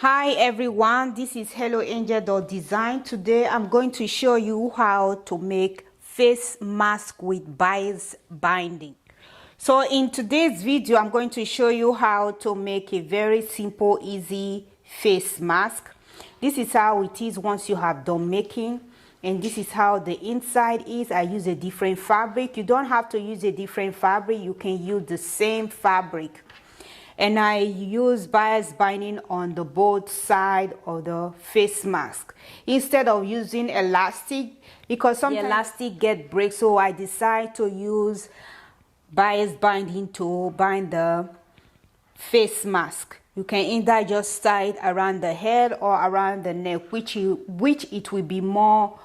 Hi everyone, this is Helloangel.design. Today I'm going to show you how to make face mask with bias binding. So in today's video I'm going to show you how to make a very simple, easy face mask. This is how it is once you have done making, and this is how the inside is. I use a different fabric. You don't have to use a different fabric, you can use the same fabric. And I use bias binding on the both side of the face mask instead of using elastic, because sometimes the elastic get break. So I decide to use bias binding to bind the face mask. You can either just tie it around the head or around the neck, which it will be more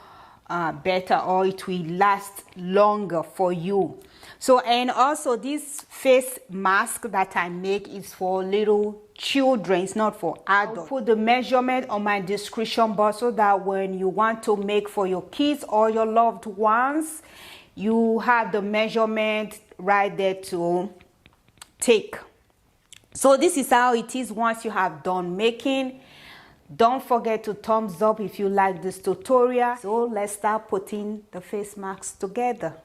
better, or it will last longer for you. So, and also this face mask that I make is for little children, it's not for adults. I'll put the measurement on my description box so that when you want to make for your kids or your loved ones, you have the measurement right there to take. So this is how it is once you have done making. Don't forget to thumbs up if you like this tutorial. So let's start putting the face masks together.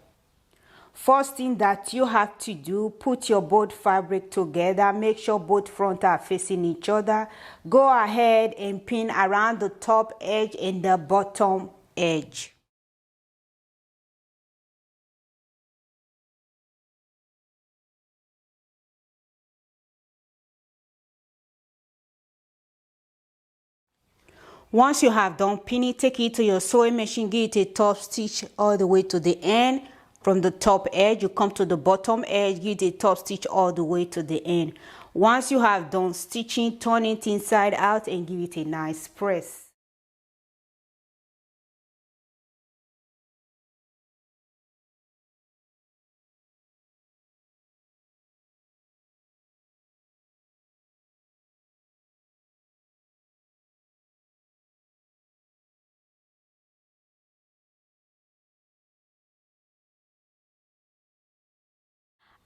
First thing that you have to do, put your both fabric together. Make sure both front are facing each other. Go ahead and pin around the top edge and the bottom edge. Once you have done pinning, take it to your sewing machine, give it a top stitch all the way to the end. From the top edge, you come to the bottom edge, give it a top stitch all the way to the end. Once you have done stitching, turn it inside out and give it a nice press.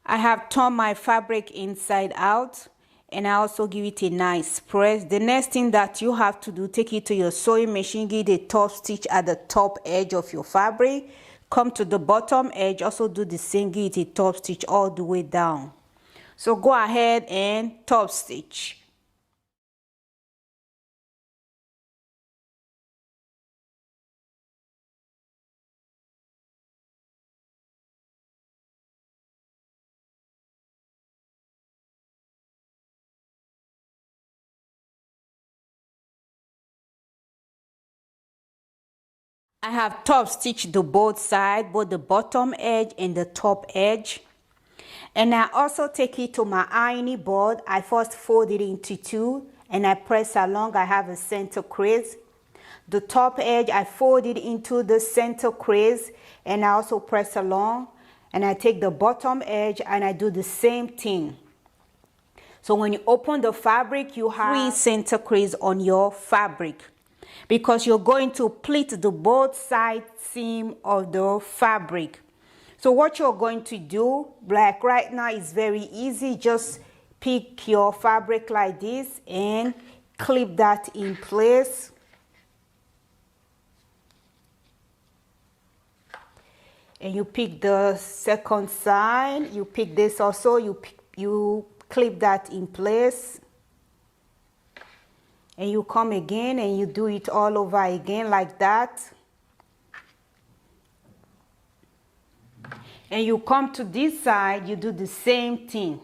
I have turned my fabric inside out, and I also give it a nice press. The next thing that you have to do, take it to your sewing machine, give it a top stitch at the top edge of your fabric. Come to the bottom edge, also do the same, give it a top stitch all the way down. So go ahead and top stitch. I have top stitched the both sides, both the bottom edge and the top edge. And I also take it to my ironing board. I first fold it into two and I press along. I have a center crease. The top edge, I fold it into the center crease and I also press along. And I take the bottom edge and I do the same thing. So when you open the fabric, you have 3 center crease on your fabric, because you're going to pleat the both side seam of the fabric. So what you're going to do, like right now, is very easy. Just pick your fabric like this and clip that in place. And you pick the second side, you pick this also, you clip that in place. And you come again and you do it all over again like that. And you come to this side, you do the same thing.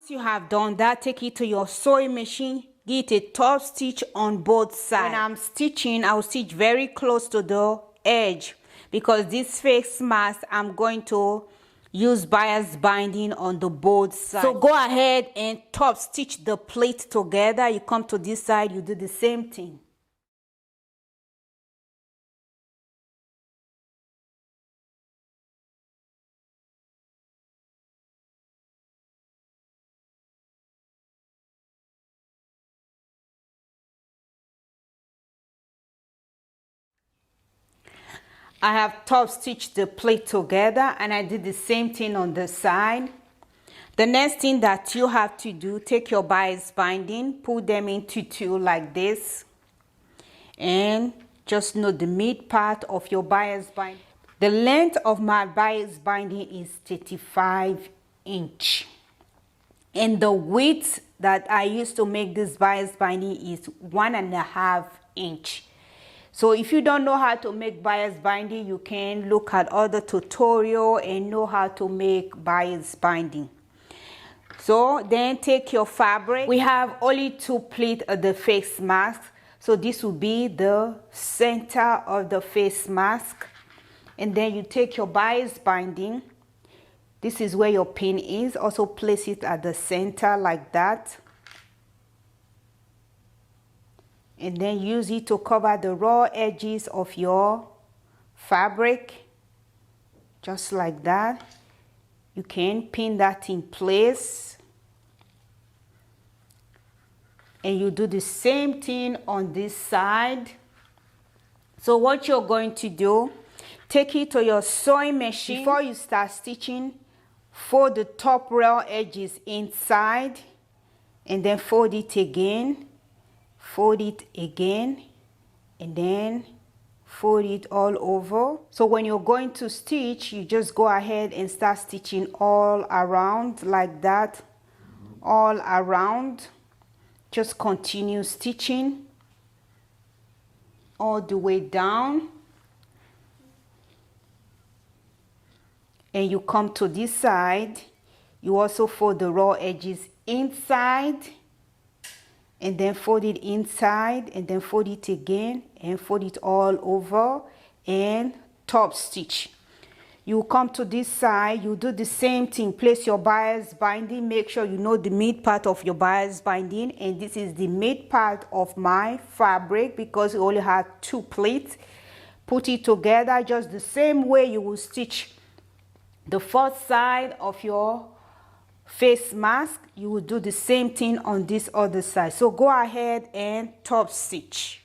Once you have done that, take it to your sewing machine, get a top stitch on both sides. When I'm stitching, I'll stitch very close to the edge, because this face mask I'm going to use bias binding on the both sides. So go ahead and top stitch the plate together. You come to this side, you do the same thing. I have top stitched the plate together, and I did the same thing on the side. The next thing that you have to do, take your bias binding, put them into two like this, and just know the mid part of your bias binding. The length of my bias binding is 35 inch, and the width that I used to make this bias binding is 1.5 inch. So if you don't know how to make bias binding, you can look at other tutorial and know how to make bias binding. So then take your fabric. We have only 2 pleats of the face mask, so this will be the center of the face mask. And then you take your bias binding. This is where your pin is. Also place it at the center like that. And then use it to cover the raw edges of your fabric, just like that. You can pin that in place, and you do the same thing on this side. So what you're going to do, take it to your sewing machine. Before you start stitching, fold the top raw edges inside, and then fold it again. Fold it again, and then fold it all over. So when you're going to stitch, you just go ahead and start stitching all around like that, all around. Just continue stitching all the way down, and you come to this side. You also fold the raw edges inside, and then fold it inside, and then fold it again, and fold it all over, and top stitch. You come to this side, you do the same thing. Place your bias binding. Make sure you know the mid part of your bias binding, and this is the mid part of my fabric because we only have 2 pleats. Put it together just the same way you will stitch the first side of your face mask. You will do the same thing on this other side. So go ahead and top stitch.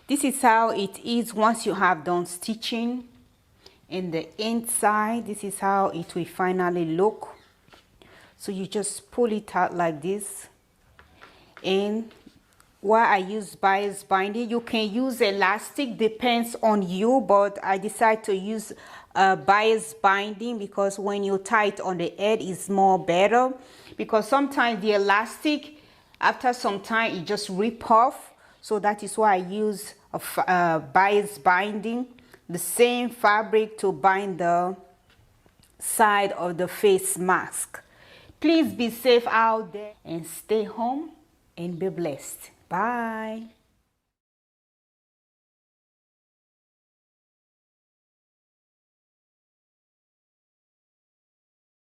This is how it is once you have done stitching in the inside. This is how it will finally look. So you just pull it out like this. And while I use bias binding, you can use elastic, depends on you, but I decide to use bias binding because when you tie it on the edge, it's more better, because sometimes the elastic, after some time, it just rip off. So that is why I use a bias binding, the same fabric to bind the side of the face mask. Please be safe out there and stay home and be blessed. Bye.